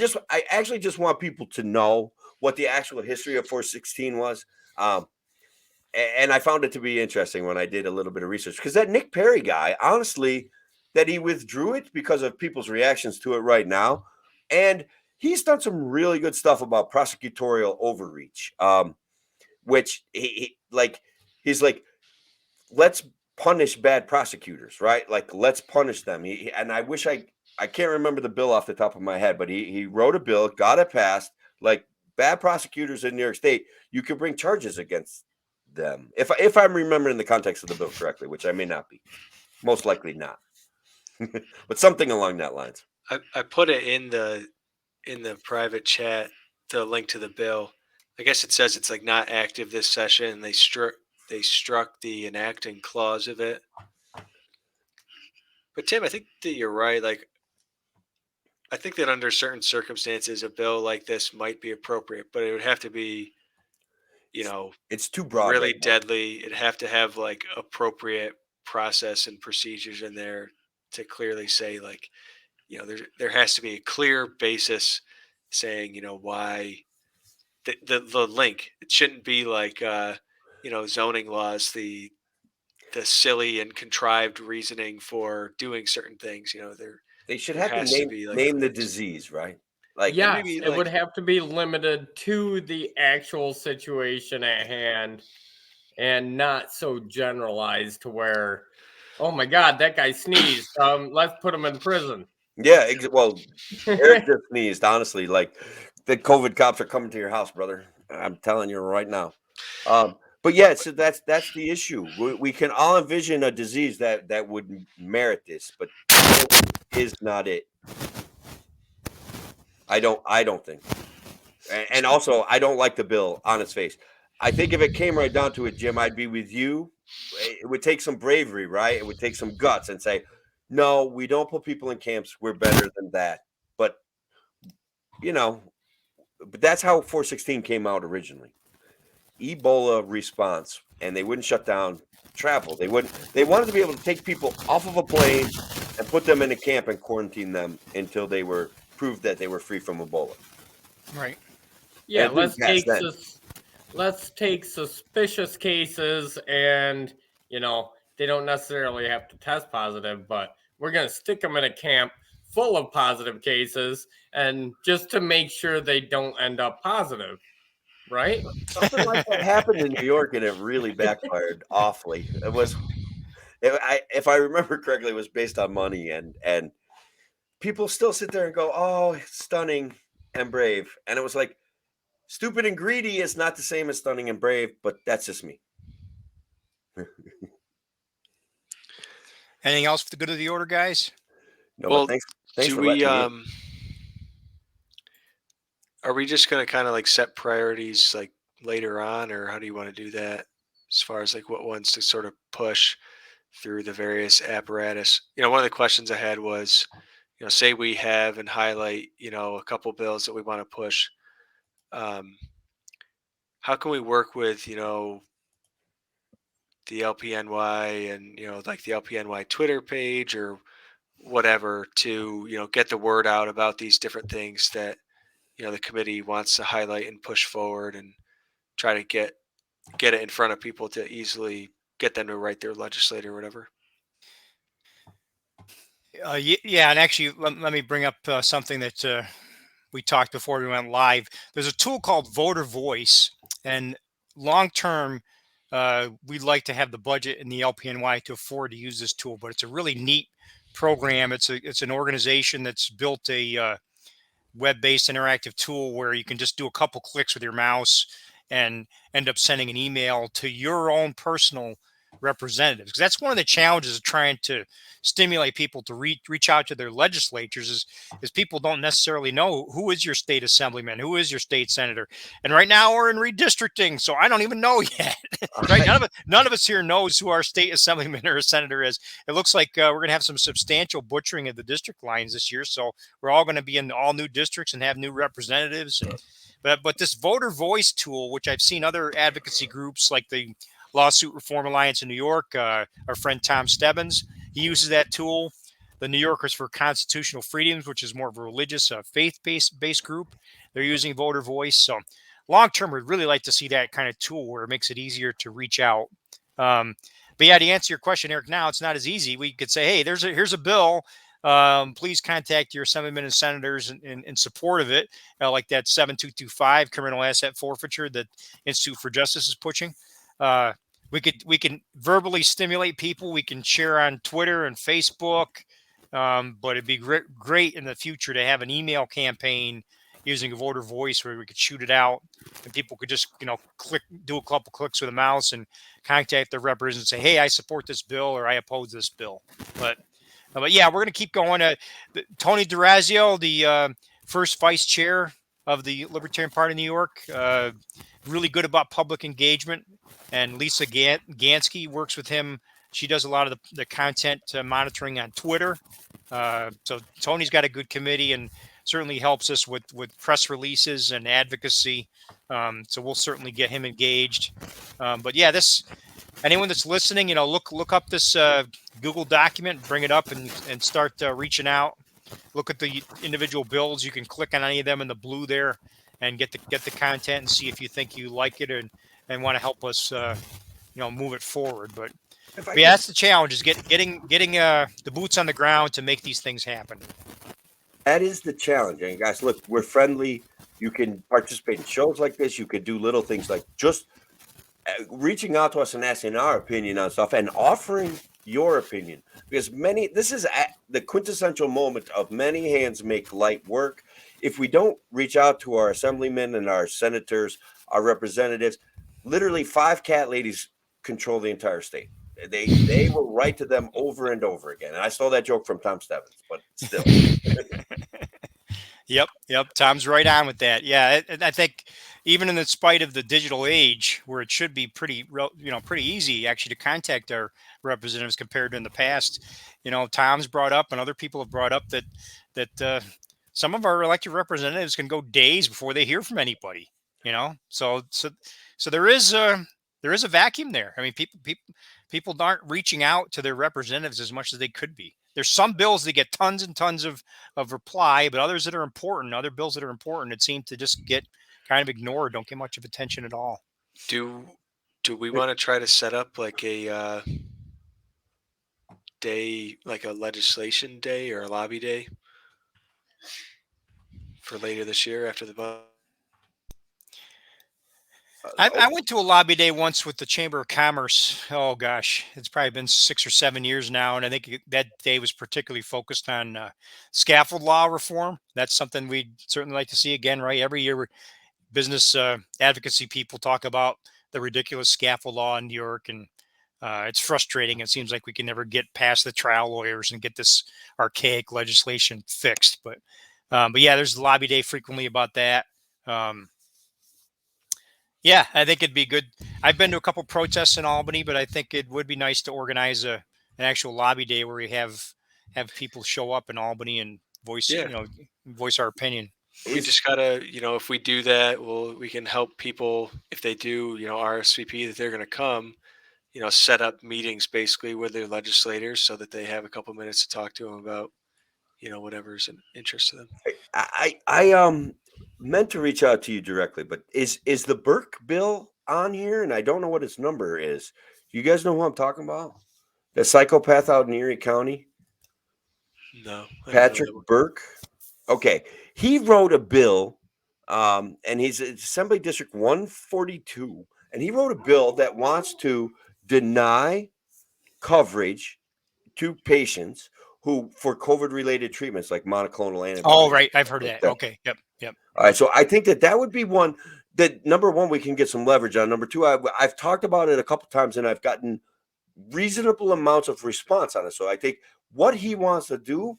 actually just want people to know what the actual history of 416 was. And I found it to be interesting when I did a little bit of research, because that Nick Perry guy, honestly, that he withdrew it because of people's reactions to it right now, and he's done some really good stuff about prosecutorial overreach, which he's like, let's punish bad prosecutors, right? Like, let's punish them. And I wish I can't remember the bill off the top of my head, but he wrote a bill, got it passed. Like, bad prosecutors in New York State, you can bring charges against them, if I'm remembering the context of the bill correctly, which I may not be, most likely not, but something along that lines. I put it in the private chat, the link to the bill. I guess it says it's like not active this session. They struck the enacting clause of it. But Tim, I think that you're right. Like, I think that under certain circumstances, a bill like this might be appropriate, but it would have to be, it's too broad, really right deadly. It'd have to have like appropriate process and procedures in there to clearly say, like, there has to be a clear basis saying, why the link. It shouldn't be like zoning laws, the silly and contrived reasoning for doing certain things. they should there have has to to be, like, name the disease, right? Like, Yes, maybe, it would like, have to be limited to the actual situation at hand and not so generalized to where, oh my God, that guy sneezed. Let's put him in prison. yeah, well, Eric just sneezed, honestly. Like, the COVID cops are coming to your house, brother. I'm telling you right now. But yeah, so that's the issue. We can all envision a disease that would merit this, but is not it. I don't think. And also, I don't like the bill on its face. I think if it came right down to it, Jim, I'd be with you. It would take some bravery, right? It would take some guts and say, no, we don't put people in camps. We're better than that. But, but that's how 416 came out originally. Ebola response, and they wouldn't shut down travel. They wanted to be able to take people off of a plane and put them in a camp and quarantine them until they were proved that they were free from Ebola. Right. Yeah, let's take suspicious cases and they don't necessarily have to test positive, but we're going to stick them in a camp full of positive cases, and just to make sure they don't end up positive, right? Something like that happened in New York, and it really backfired awfully. If I remember correctly, it was based on money, and people still sit there and go, "Oh, stunning and brave," and it was like, stupid and greedy is not the same as stunning and brave, but that's just me. Anything else for the good of the order, guys? No, Well, but thanks do for we letting me in. are we just going to kind of like set priorities like later on, or how do you want to do that as far as like what ones to sort of push through the various apparatus? One of the questions I had was, say we have and highlight, a couple bills that we want to push. Um, how can we work with, the LPNY and, like the LPNY Twitter page or whatever to, get the word out about these different things that, the committee wants to highlight and push forward and try to get it in front of people to easily get them to write their legislator or whatever. Yeah, and actually, let me bring up something that we talked before we went live. There's a tool called Voter Voice, and long term, we'd like to have the budget in the LPNY to afford to use this tool. But it's a really neat program. It's an organization that's built a web-based interactive tool where you can just do a couple clicks with your mouse and end up sending an email to your own personal representatives. Because that's one of the challenges of trying to stimulate people to reach out to their legislatures is people don't necessarily know who is your state assemblyman, who is your state senator. And right now we're in redistricting, so I don't even know yet. Right? None of us here knows who our state assemblyman or senator is. It looks like we're going to have some substantial butchering of the district lines this year, so we're all going to be in all new districts and have new representatives. But this voter voice tool, which I've seen other advocacy groups like the Lawsuit Reform Alliance in New York, our friend Tom Stebbins, he uses that tool. The New Yorkers for Constitutional Freedoms, which is more of a religious, faith-based group, they're using voter voice. So long term, we'd really like to see that kind of tool where it makes it easier to reach out. But yeah, to answer your question, Eric, now it's not as easy. We could say, hey, here's a bill. Please contact your assemblymen and senators in support of it, like that 7225 criminal asset forfeiture that Institute for Justice is pushing. We can verbally stimulate people. We can share on Twitter and Facebook, but it'd be great in the future to have an email campaign using a voter voice where we could shoot it out and people could just do a couple clicks with a mouse and contact their representatives and say, hey, I support this bill or I oppose this bill. But yeah, we're going to keep going. Tony DeRazio, the first vice chair of the Libertarian Party of New York, really good about public engagement. And Lisa Gansky works with him. She does a lot of the content monitoring on Twitter. So Tony's got a good committee and certainly helps us with press releases and advocacy. So we'll certainly get him engaged. But yeah, anyone that's listening, look up this Google document, bring it up and start reaching out. Look at the individual bills. You can click on any of them in the blue there and get the content and see if you think you like it and want to help us, move it forward. But yeah, that's the challenge is getting the boots on the ground to make these things happen. That is the challenge. And guys, look, we're friendly. You can participate in shows like this. You could do little things like just reaching out to us and asking our opinion on stuff and offering your opinion, because this is the quintessential moment of many hands make light work. If we don't reach out to our assemblymen and our senators, our representatives, literally 5 cat ladies control the entire state. They will write to them over and over again. And I stole that joke from Tom Stebbins, but still. Yep. Tom's right on with that. Yeah, I think even in the spite of the digital age, where it should be pretty easy actually to contact our representatives compared to in the past, Tom's brought up and other people have brought up that some of our elected representatives can go days before they hear from anybody. So there is a vacuum there. I mean, people aren't reaching out to their representatives as much as they could be. There's some bills that get tons and tons of reply, but others that are important, other bills that are important, it seems to just get kind of ignored, don't get much of attention at all. Do we want to try to set up like a day, like a legislation day or a lobby day for later this year after the budget? I went to a lobby day once with the Chamber of Commerce. Oh gosh, it's probably been 6 or 7 years now, and I think that day was particularly focused on scaffold law reform. That's something we'd certainly like to see again, right? Every year, business advocacy people talk about the ridiculous scaffold law in New York, and it's frustrating. It seems like we can never get past the trial lawyers and get this archaic legislation fixed. But yeah, there's a lobby day frequently about that. Yeah, I think it'd be good. I've been to a couple protests in Albany, but I think it would be nice to organize an actual lobby day where we have people show up in Albany and voice Yeah. voice our opinion. We just gotta, if we do that, we can help people if they do, RSVP that they're going to come, set up meetings basically with their legislators so that they have a couple minutes to talk to them about, whatever's an interest to them. I meant to reach out to you directly, but is the Burke bill on here? And I don't know what its number is. Do you guys know who I'm talking about? The psychopath out in Erie County, No, I don't know Patrick that one. Burke. Okay, he wrote a bill, and he's Assembly District 142, and he wrote a bill that wants to deny coverage to patients who for COVID-related treatments like monoclonal antibodies. Oh, right, I've heard of like that. Okay, yep. All right, so I think that would be one that number one we can get some leverage on. Number two, I've talked about it a couple times and I've gotten reasonable amounts of response on it. So I think what he wants to do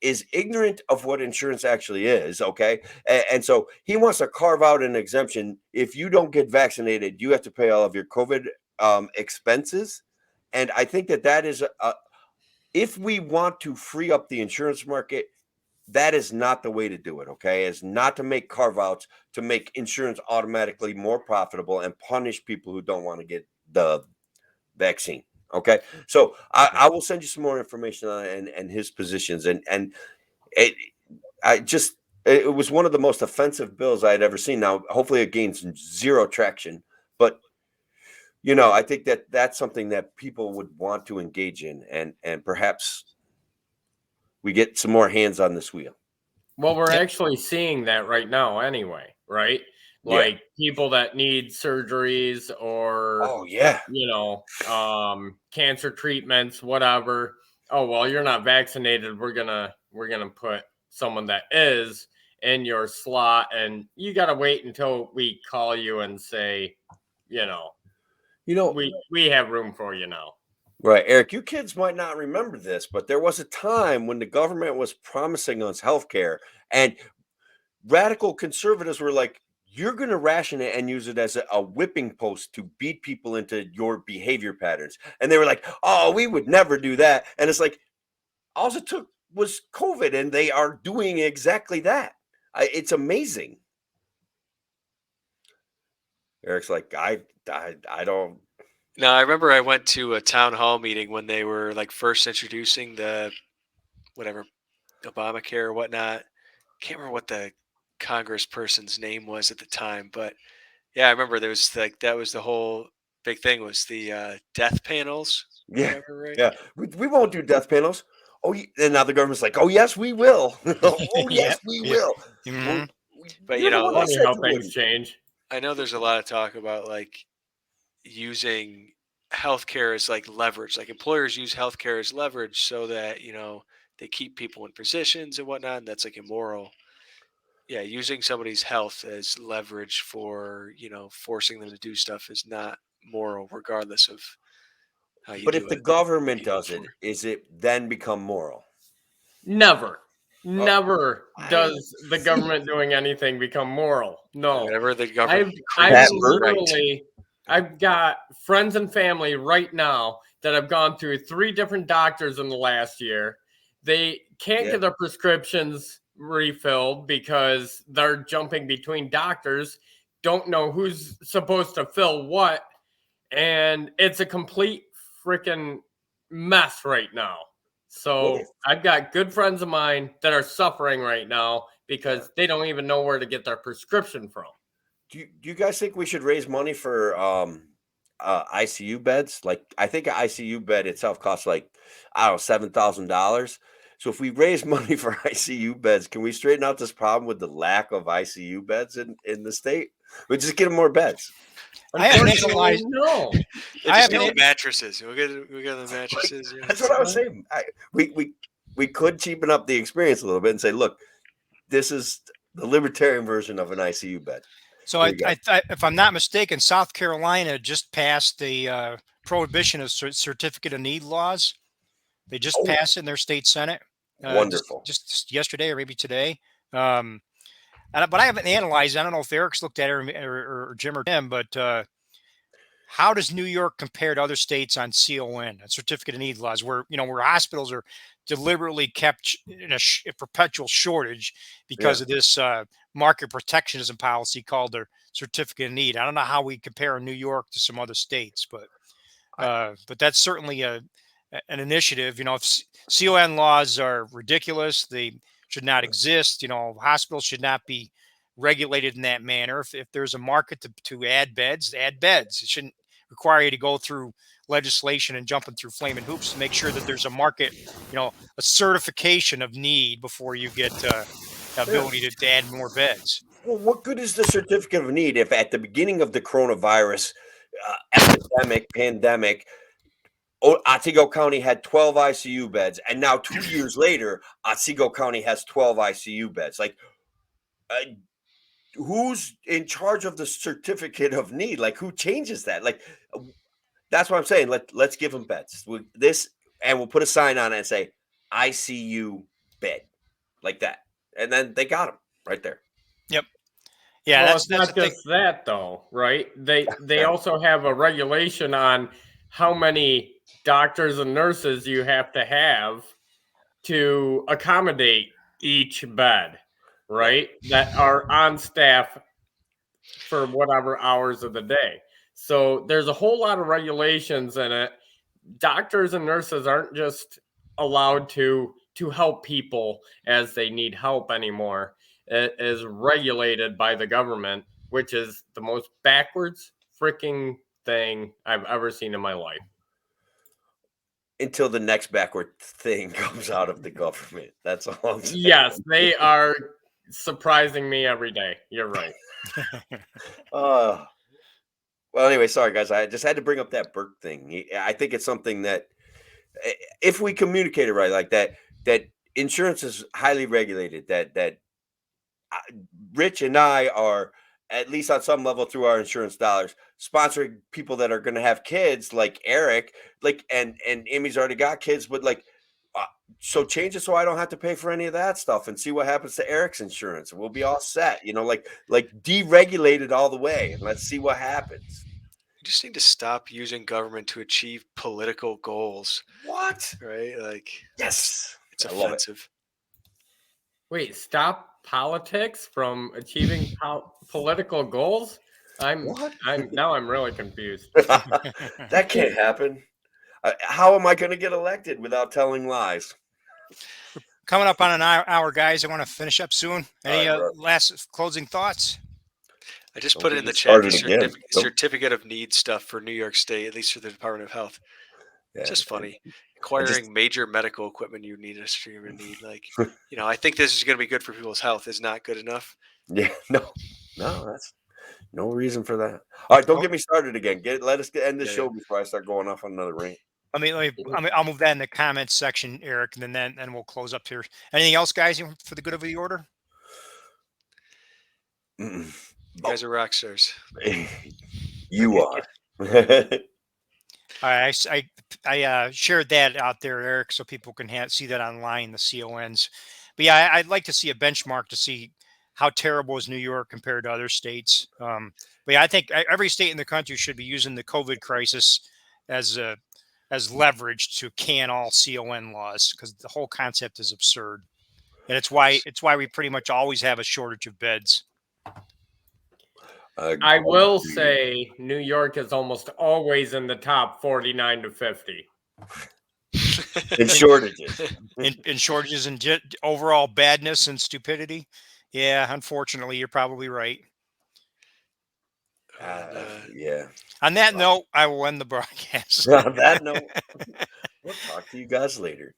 is ignorant of what insurance actually is. Okay, and so he wants to carve out an exemption. If you don't get vaccinated, you have to pay all of your COVID expenses. And I think that is if we want to free up the insurance market, that is not the way to do it. Okay, is not to make carve outs to make insurance automatically more profitable and punish people who don't want to get the vaccine. Okay, so I will send you some more information on it and his positions, and it was one of the most offensive bills I had ever seen. Now hopefully it gains zero traction, but I think that's something that people would want to engage in, and perhaps we get some more hands on this wheel. Well, we're actually seeing that right now anyway, right? Yeah. Like people that need surgeries or, Oh yeah, cancer treatments, whatever. Oh, well, you're not vaccinated. We're gonna put someone that is in your slot, and you got to wait until we call you and say, we have room for you now. Right, Eric, you kids might not remember this, but there was a time when the government was promising us health care, and radical conservatives were like, you're going to ration it and use it as a whipping post to beat people into your behavior patterns. And they were like, oh, we would never do that. And it's like, all it took was COVID, and they are doing exactly that. It's amazing. Eric's like, I don't. No, I remember I went to a town hall meeting when they were like first introducing the whatever Obamacare or whatnot. Can't remember what the congressperson's name was at the time, but yeah, I remember there was that was the whole big thing was the death panels. Yeah, whatever, right? Yeah, we won't do death panels. Oh, and now the government's like, oh yes, we will. Oh yes, we will. Mhm. But Funny how things change. I know there's a lot of talk about like using healthcare as like leverage, like employers use healthcare as leverage so that they keep people in positions and whatnot, and that's like immoral. Yeah, using somebody's health as leverage for forcing them to do stuff is not moral, regardless of how you But do if the it. government does it, is it then become moral? Never does the government doing anything become moral. No. Whatever the government I've got friends and family right now that have gone through 3 different doctors in the last year. They can't get their prescriptions refilled because they're jumping between doctors, don't know who's supposed to fill what, and it's a complete freaking mess right now. So I've got good friends of mine that are suffering right now because they don't even know where to get their prescription from. Do you guys think we should raise money for ICU beds. Like I think an ICU bed itself costs like I don't know $7,000. So if we raise money for ICU beds, can we straighten out this problem with the lack of ICU beds in the state? We just get them more beds. I haven't Unfortunately, analyzed. no. They I just haven't. need the mattresses. We get the mattresses. Yeah, That's what I was saying. We could cheapen up the experience a little bit and say, look, this is the libertarian version of an ICU bed. So if I'm not mistaken, South Carolina just passed the prohibition of certificate of need laws. They just Oh. passed it in their state senate. Wonderful. Just yesterday or maybe today. But I haven't analyzed. I don't know if Eric's looked at it or Jim or Tim. But how does New York compare to other states on CON, certificate of need laws, where hospitals are deliberately kept in a perpetual shortage because of this market protectionism policy called their certificate of need? I don't know how we compare New York to some other states, but that's certainly an initiative. If CON laws are ridiculous, they should not exist. Hospitals should not be regulated in that manner. If there's a market to add beds, add beds. It shouldn't require you to go through legislation and jumping through flaming hoops to make sure that there's a market, a certification of need before you get the ability to add more beds. Well, what good is the certificate of need if at the beginning of the coronavirus pandemic, Otsego County had 12 ICU beds, and now 2 years later, Otsego County has 12 ICU beds? Like, who's in charge of the certificate of need? Like, who changes that? Like, that's what I'm saying. Let's give them beds. And we'll put a sign on it and say ICU bed, like that, and then they got them right there. Yep. Yeah, Well, that's not the just that though, right? They also have a regulation on how many doctors and nurses you have to accommodate each bed, right? That are on staff for whatever hours of the day. So there's a whole lot of regulations in it. Doctors and nurses aren't just allowed to help people as they need help anymore. It is regulated by the government, which is the most backwards freaking thing I've ever seen in my life. Until the next backward thing comes out of the government. That's all I'm saying. Yes, they are surprising me every day. You're right. Well, anyway, sorry guys. I just had to bring up that Burke thing. I think it's something that, if we communicate it right, like that insurance is highly regulated. That Rich and I are, at least on some level, through our insurance dollars, sponsoring people that are going to have kids, like Eric, like and Amy's already got kids, but like, so change it so I don't have to pay for any of that stuff, and see what happens to Eric's insurance, and we'll be all set. Like deregulate it all the way, and let's see what happens. You just need to stop using government to achieve political goals. What? Right? Like, Yes, it's I love it. offensive. Wait, stop politics from achieving political goals? I'm really confused. That can't happen. How am I going to get elected without telling lies? Coming up on an hour, guys. I want to finish up soon. Any All right, last closing thoughts? I just Don't put it get in the me chat. The started again. certificate of need stuff for New York State, at least for the Department of Health. Yeah, It's just funny. Acquiring major medical equipment you need a certificate of need. Like, I think this is going to be good for people's health. Is not good enough. Yeah, no, that's no reason for that. All right, don't get me started again. Let us end this show before I start going off on another rant. I'll move that in the comments section, Eric, and then we'll close up here. Anything else, guys, for the good of the order? You guys are rock stars. You are. I shared that out there, Eric, so people can see that online, the CONs. But yeah, I'd like to see a benchmark to see how terrible is New York compared to other states. But yeah, I think every state in the country should be using the COVID crisis as leverage to can all CON laws, because the whole concept is absurd, and it's why we pretty much always have a shortage of beds. I will say New York is almost always in the top 49 to 50. In shortages. in shortages and overall badness and stupidity. Yeah, unfortunately, you're probably right. Yeah. On that Wow. note, I will end the broadcast. On that note, we'll talk to you guys later.